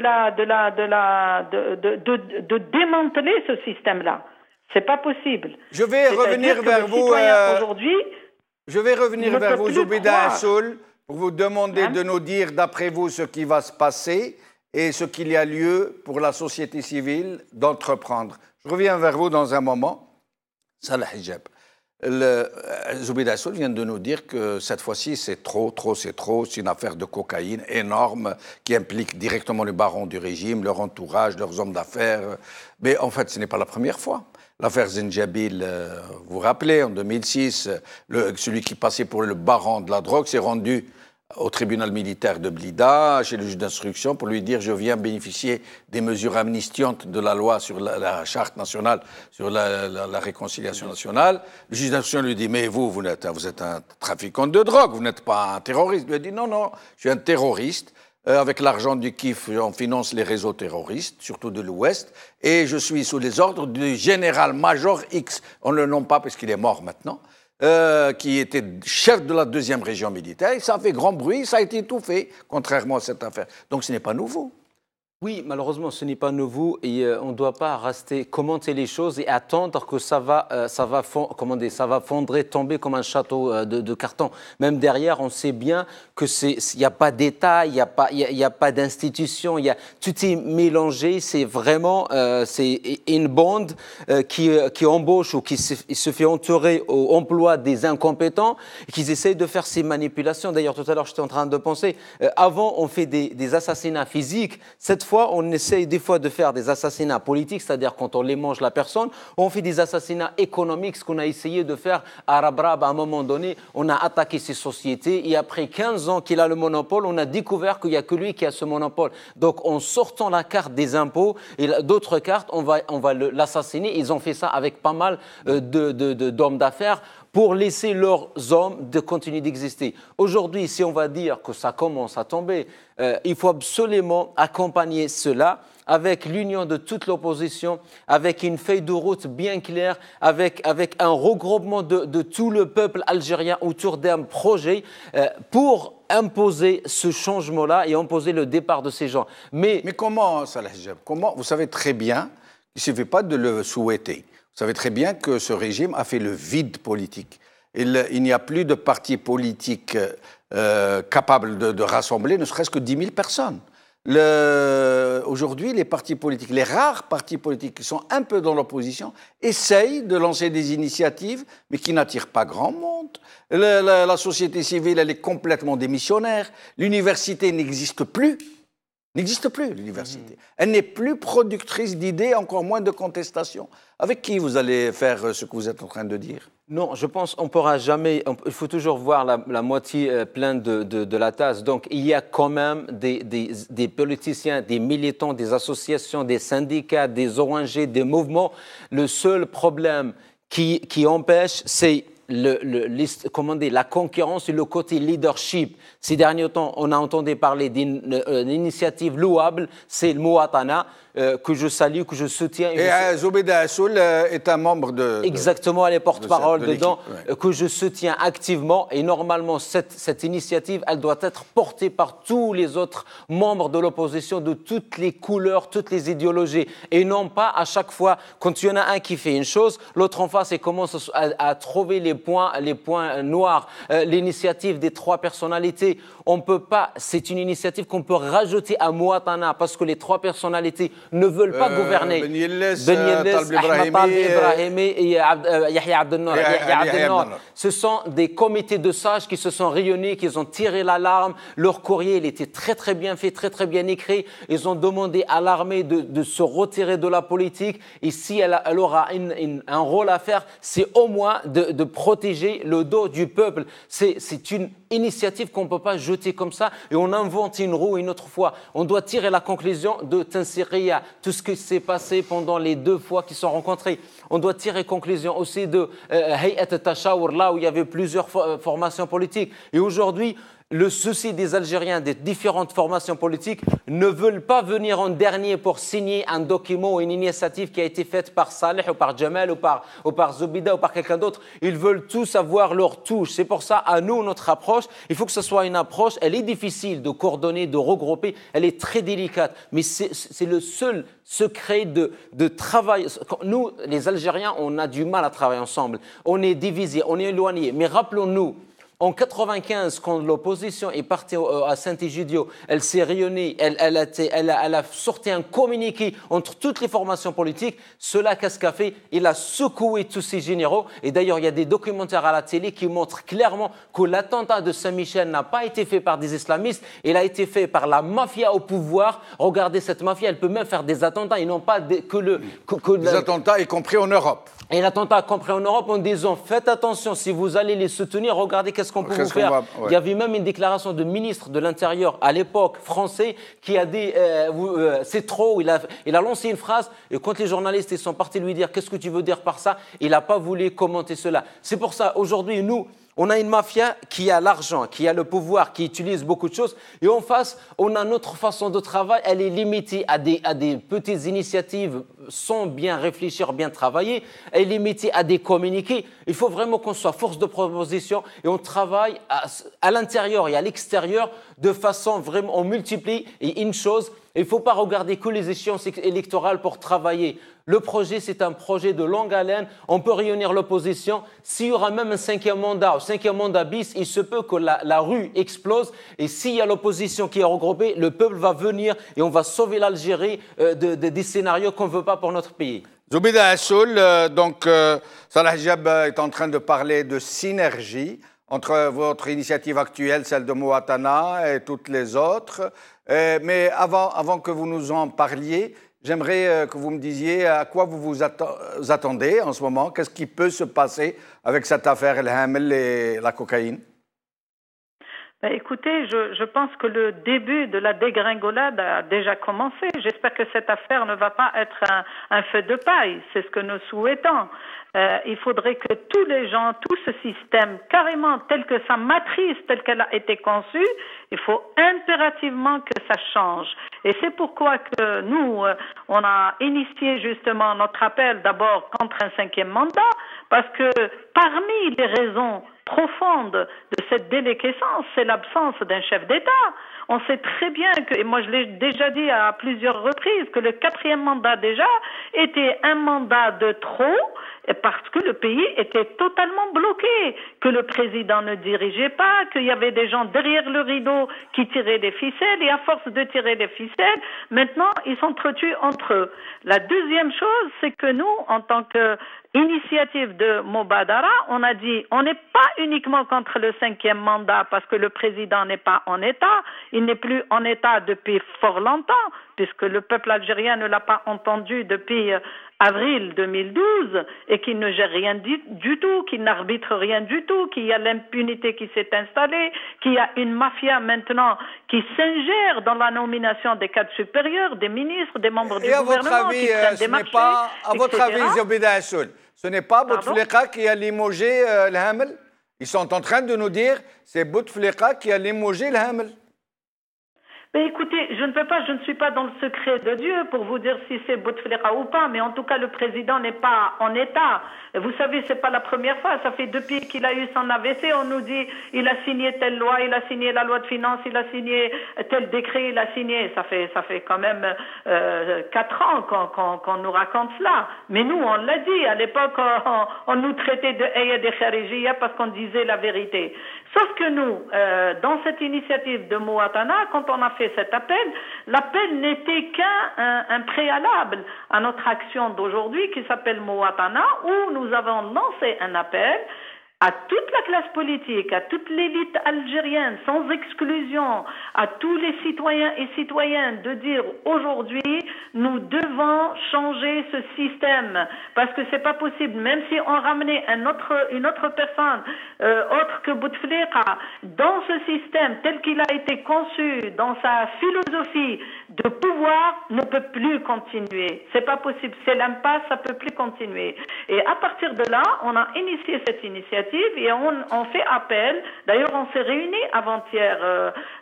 démanteler ce système-là. C'est pas possible. Je vais revenir vers vous aujourd'hui. Je vais revenir vers vous, Zoubeda Assoul, pour vous demander de nous dire, d'après vous, ce qui va se passer et ce qu'il y a lieu pour la société civile d'entreprendre. Je reviens vers vous dans un moment. Salah Hijab. Zoubeda Assoul vient de nous dire que cette fois-ci, c'est trop. C'est une affaire de cocaïne énorme qui implique directement les barons du régime, leur entourage, leurs hommes d'affaires. Mais en fait, ce n'est pas la première fois. L'affaire Zenjabil, vous vous rappelez, en 2006, celui qui passait pour le baron de la drogue s'est rendu au tribunal militaire de Blida, chez le juge d'instruction, pour lui dire « je viens bénéficier des mesures amnistiantes de la loi sur la charte nationale, sur la réconciliation nationale ». Le juge d'instruction lui dit « mais vous êtes un trafiquant de drogue, vous n'êtes pas un terroriste ». Il lui a dit « non, je suis un terroriste. Avec l'argent du KIF, on finance les réseaux terroristes, surtout de l'Ouest, et je suis sous les ordres du général-major X. On ne le nomme pas parce qu'il est mort maintenant. Qui était chef de la 2e région militaire, et ça a fait grand bruit, ça a été étouffé, contrairement à cette affaire. Donc ce n'est pas nouveau. Oui, malheureusement, ce n'est pas nouveau et on ne doit pas rester commenter les choses et attendre que ça va fondrer, tomber comme un château de carton. Même derrière, on sait bien que il n'y a pas d'État, il n'y a pas d'institution, tout est mélangé. C'est vraiment c'est une bande qui embauche ou qui se fait entourer au emploi des incompétents et qui essayent de faire ces manipulations. D'ailleurs, tout à l'heure, j'étais en train de penser, avant, on fait des assassinats physiques. Cette fois, on essaye des fois de faire des assassinats politiques, c'est-à-dire quand on les mange la personne, on fait des assassinats économiques, ce qu'on a essayé de faire à Rabrab à un moment donné. On a attaqué ces sociétés et après 15 ans qu'il a le monopole, on a découvert qu'il n'y a que lui qui a ce monopole. Donc en sortant la carte des impôts et d'autres cartes, on va l'assassiner. Ils ont fait ça avec pas mal d'hommes d'affaires pour laisser leurs hommes de continuer d'exister. Aujourd'hui, si on va dire que ça commence à tomber, il faut absolument accompagner cela avec l'union de toute l'opposition, avec une feuille de route bien claire, avec un regroupement de tout le peuple algérien autour d'un projet pour imposer ce changement-là et imposer le départ de ces gens. Mais comment, Salah Hijab, vous savez très bien, il ne suffit pas de le souhaiter. Vous savez très bien que ce régime a fait le vide politique. Il n'y a plus de parti politique capable de rassembler ne serait-ce que 10 000 personnes. Aujourd'hui, les partis politiques, les rares partis politiques qui sont un peu dans l'opposition, essayent de lancer des initiatives, mais qui n'attirent pas grand monde. La société civile, elle est complètement démissionnaire. L'université n'existe plus. L'université. Elle n'est plus productrice d'idées, encore moins de contestations. Avec qui vous allez faire ce que vous êtes en train de dire ? Non, je pense qu'on ne pourra jamais... Il faut toujours voir la moitié pleine de la tasse. Donc, il y a quand même des politiciens, des militants, des associations, des syndicats, des ONG, des mouvements. Le seul problème qui empêche, c'est la concurrence et le côté leadership. Ces derniers temps, on a entendu parler d'une initiative louable, c'est le Mouatana, que je salue, que je soutiens. Et Zoubeda Assoul est un membre de... Exactement, elle est porte-parole dedans, ouais. Que je soutiens activement. Et normalement, cette initiative, elle doit être portée par tous les autres membres de l'opposition, de toutes les couleurs, toutes les idéologies. Et non pas à chaque fois, quand il y en a un qui fait une chose, l'autre en face, il commence à trouver les points noirs. L'initiative des 3 personnalités, on peut pas, c'est une initiative qu'on peut rajouter à Mouatana parce que les 3 personnalités ne veulent pas gouverner. Ben Yelles, Ahmed Talb Ibrahimi et Yahya Abdel-Nour. Ce sont des comités de sages qui se sont réunis, qui ont tiré l'alarme. Leur courrier, il était très très bien fait, très très bien écrit. Ils ont demandé à l'armée de se retirer de la politique. Et si elle aura un rôle à faire, c'est au moins de protéger le dos du peuple. C'est une initiative qu'on ne peut pas jeter comme ça et on invente une roue une autre fois. On doit tirer la conclusion de Tansiria, tout ce qui s'est passé pendant les 2 fois qu'ils se sont rencontrés. On doit tirer conclusion aussi de Hayat Tashawur, là où il y avait plusieurs formations politiques. Et aujourd'hui, le souci des Algériens des différentes formations politiques ne veulent pas venir en dernier pour signer un document ou une initiative qui a été faite par Saleh ou par Jamal ou par Zoubida ou par quelqu'un d'autre. Ils veulent tous avoir leur touche. C'est pour ça, à nous, notre approche, il faut que ce soit une approche, elle est difficile de coordonner, de regrouper, elle est très délicate, mais c'est le seul secret de travail. Nous, les Algériens, on a du mal à travailler ensemble. On est divisés, on est éloignés, mais rappelons-nous, en 1995, quand l'opposition est partie à Saint-Égidio, elle s'est réunie, elle a sorti un communiqué entre toutes les formations politiques. Cela, qu'est-ce qu'a fait? Il a secoué tous ces généraux. Et d'ailleurs, il y a des documentaires à la télé qui montrent clairement que l'attentat de Saint-Michel n'a pas été fait par des islamistes, il a été fait par la mafia au pouvoir. Regardez, cette mafia, elle peut même faire des attentats et non pas des attentats, y compris en Europe. Et l'attentat compris en Europe en disant faites attention, si vous allez les soutenir, regardez qu'est-ce qu'est-ce qu'on peut vous faire. Il y avait même une déclaration de ministre de l'Intérieur à l'époque français qui a dit c'est trop. Il a lancé une phrase et quand les journalistes ils sont partis lui dire qu'est-ce que tu veux dire par ça, il n'a pas voulu commenter cela. C'est pour ça aujourd'hui nous. On a une mafia qui a l'argent, qui a le pouvoir, qui utilise beaucoup de choses. Et en face, on a notre façon de travail. Elle est limitée à des petites initiatives sans bien réfléchir, bien travailler. Elle est limitée à des communiqués. Il faut vraiment qu'on soit force de proposition et on travaille à l'intérieur et à l'extérieur de façon vraiment, on multiplie. Et une chose, il ne faut pas regarder que les échéances électorales pour travailler. Le projet, c'est un projet de longue haleine. On peut réunir l'opposition. S'il y aura même un 5e mandat bis, il se peut que la rue explose. Et s'il y a l'opposition qui est regroupée, le peuple va venir et on va sauver l'Algérie des scénarios qu'on ne veut pas pour notre pays. Zoubida Assoul, donc Salah Jab est en train de parler de synergie entre votre initiative actuelle, celle de Mouatana et toutes les autres. Mais avant que vous nous en parliez, j'aimerais que vous me disiez à quoi vous vous attendez en ce moment. Qu'est-ce qui peut se passer avec cette affaire El Hamel et la cocaïne? Écoutez, je pense que le début de la dégringolade a déjà commencé. J'espère que cette affaire ne va pas être un feu de paille. C'est ce que nous souhaitons. Il faudrait que tous les gens, tout ce système, carrément tel que sa matrice, telle qu'elle a été conçue, il faut impérativement que ça change. Et c'est pourquoi que nous, on a initié justement notre appel d'abord contre un 5e mandat, parce que parmi les raisons profonde de cette déliquescence, c'est l'absence d'un chef d'État. On sait très bien que, et moi je l'ai déjà dit à plusieurs reprises, que le 4e mandat déjà était un mandat de trop, parce que le pays était totalement bloqué, que le président ne dirigeait pas, qu'il y avait des gens derrière le rideau qui tiraient des ficelles, et à force de tirer des ficelles, maintenant ils s'entretuent entre eux. La deuxième chose, c'est que nous, en tant qu'initiative de Mubadara, on a dit, on n'est pas uniquement contre le 5e mandat parce que le président n'est pas en état, il n'est plus en état depuis fort longtemps, puisque le peuple algérien ne l'a pas entendu depuis avril 2012 et qu'il ne gère rien du tout, qu'il n'arbitre rien du tout, qu'il y a l'impunité qui s'est installée, qu'il y a une mafia maintenant qui s'ingère dans la nomination des cadres supérieurs, des ministres, des membres du gouvernement, qui prennent des marchés, à votre avis, Zoubida Assoul, ce n'est pas Bouteflika qui a limogé El Hamel? Ils sont en train de nous dire c'est Bouteflika qui a limogé El Hamel. Mais écoutez, je ne suis pas dans le secret de Dieu pour vous dire si c'est Bouteflika ou pas, mais en tout cas, le président n'est pas en état. Vous savez, c'est pas la première fois. Ça fait depuis qu'il a eu son AVC, on nous dit, il a signé telle loi, il a signé la loi de finances, il a signé tel décret, il a signé. Ça fait quand même 4 ans qu'on nous raconte cela. Mais nous, on l'a dit. À l'époque, on nous traitait de Ayad et Kharijia parce qu'on disait la vérité. Sauf que nous, dans cette initiative de Mouatana, quand on a fait cet appel, l'appel n'était qu'un préalable à notre action d'aujourd'hui qui s'appelle Mouatana, où nous avons lancé un appel à toute la classe politique, à toute l'élite algérienne, sans exclusion, à tous les citoyens et citoyennes, de dire aujourd'hui, nous devons changer ce système, parce que c'est pas possible, même si on ramenait une autre personne, autre que Bouteflika, dans ce système tel qu'il a été conçu, dans sa philosophie de pouvoir, ne peut plus continuer. C'est pas possible, c'est l'impasse, ça peut plus continuer. Et à partir de là, on a initié cette initiative et on fait appel. D'ailleurs, on s'est réunis avant-hier,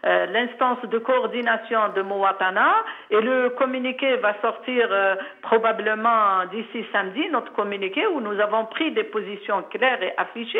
l'instance de coordination de Mouatana, et le communiqué va sortir probablement d'ici samedi, notre communiqué où nous avons pris des positions claires et affichées,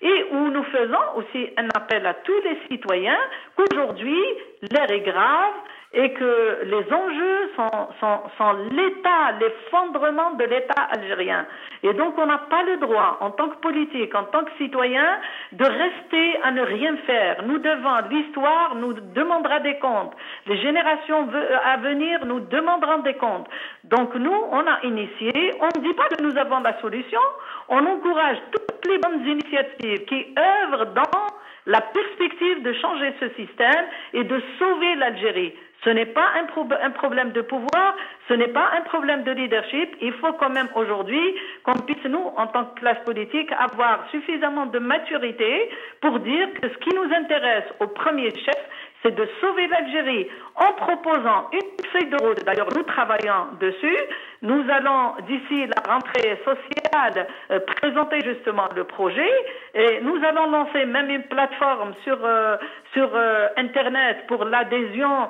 et où nous faisons aussi un appel à tous les citoyens qu'aujourd'hui, l'heure est grave, et que les enjeux sont l'État, l'effondrement de l'État algérien. Et donc on n'a pas le droit, en tant que politique, en tant que citoyen, de rester à ne rien faire. Nous devons, l'histoire nous demandera des comptes. Les générations à venir nous demanderont des comptes. Donc nous, on a initié, on ne dit pas que nous avons la solution, on encourage toutes les bonnes initiatives qui œuvrent dans la perspective de changer ce système et de sauver l'Algérie. Ce n'est pas un problème de pouvoir, ce n'est pas un problème de leadership. Il faut quand même aujourd'hui qu'on puisse, nous, en tant que classe politique, avoir suffisamment de maturité pour dire que ce qui nous intéresse au premier chef, c'est de sauver l'Algérie en proposant une feuille de route. D'ailleurs, nous travaillons dessus. Nous allons, d'ici la rentrée sociale, présenter justement le projet. Et nous allons lancer même une plateforme sur Internet pour l'adhésion,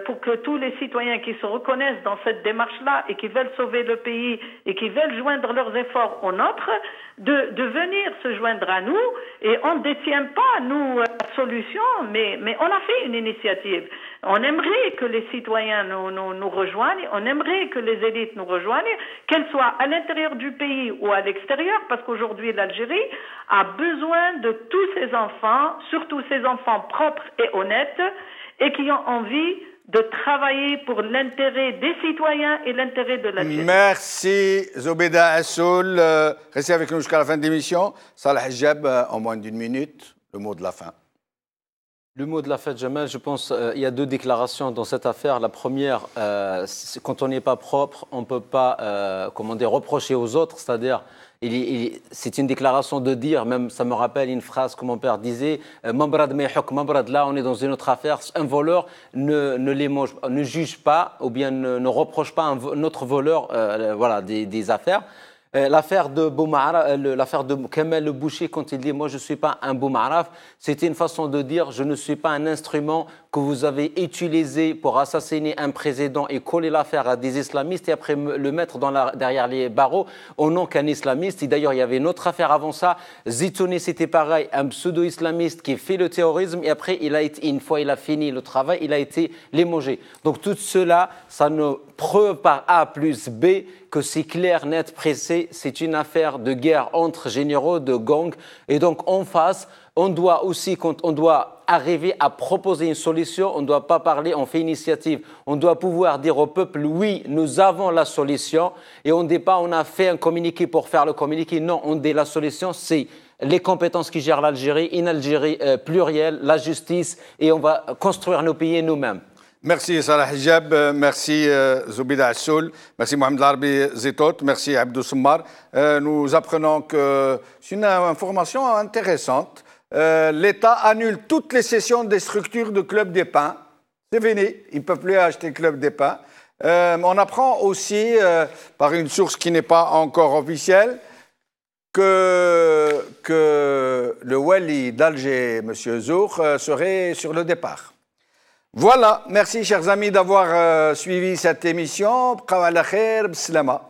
pour que tous les citoyens qui se reconnaissent dans cette démarche-là et qui veulent sauver le pays et qui veulent joindre leurs efforts aux nôtres, de venir se joindre à nous. Et on ne détient pas, nous, la solution, mais on a fait une initiative. On aimerait que les citoyens nous rejoignent, on aimerait que les élites nous rejoignent, qu'elles soient à l'intérieur du pays ou à l'extérieur, parce qu'aujourd'hui l'Algérie a besoin de tous ses enfants, surtout ses enfants propres et honnêtes, et qui ont envie de travailler pour l'intérêt des citoyens et l'intérêt de l'Algérie. Merci Zobeida Assoul. Restez avec nous jusqu'à la fin de l'émission. Salah Hijab, en moins d'une minute, le mot de la fin. Le mot de la fin, Jamal, je pense il y a deux déclarations dans cette affaire. La première, quand on n'est pas propre, on ne peut pas reprocher aux autres. C'est-à-dire, c'est une déclaration de dire, même ça me rappelle une phrase que mon père disait, Mambrad mehok, Mambrad, là on est dans une autre affaire. Un voleur ne juge pas ou bien ne reproche pas un autre voleur des affaires. L'affaire de Kamel le Boucher, quand il dit « moi je ne suis pas un Boumaraf », c'était une façon de dire « je ne suis pas un instrument que vous avez utilisé pour assassiner un président et coller l'affaire à des islamistes et après le mettre derrière les barreaux au nom qu'un islamiste ». Et d'ailleurs, il y avait une autre affaire avant ça. Zitouni, c'était pareil, un pseudo-islamiste qui fait le terrorisme et après, une fois il a fini le travail, il a été limogé. Donc tout cela, ça ne preuve par A plus B que c'est clair, net, pressé, c'est une affaire de guerre entre généraux, de gangs. Et donc en face, on doit aussi, on doit arriver à proposer une solution, on ne doit pas parler, on fait initiative. On doit pouvoir dire au peuple, oui, nous avons la solution. Et on ne dit pas, on a fait un communiqué pour faire le communiqué. Non, on dit la solution, c'est les compétences qui gèrent l'Algérie, une Algérie plurielle, la justice, et on va construire nos pays nous-mêmes. Merci Salah Hijab, merci Zobeida Assoul, merci Mohamed Larbi Zitot, merci Abdou Sommar. Nous apprenons que c'est une information intéressante. L'État annule toutes les sessions des structures de Club des Pins. C'est fini, ils ne peuvent plus acheter Club des Pins. On apprend aussi, par une source qui n'est pas encore officielle, que le Wali d'Alger, M. Zour, serait sur le départ. Voilà, merci chers amis d'avoir suivi cette émission. Bqaw ala khair, b'slama.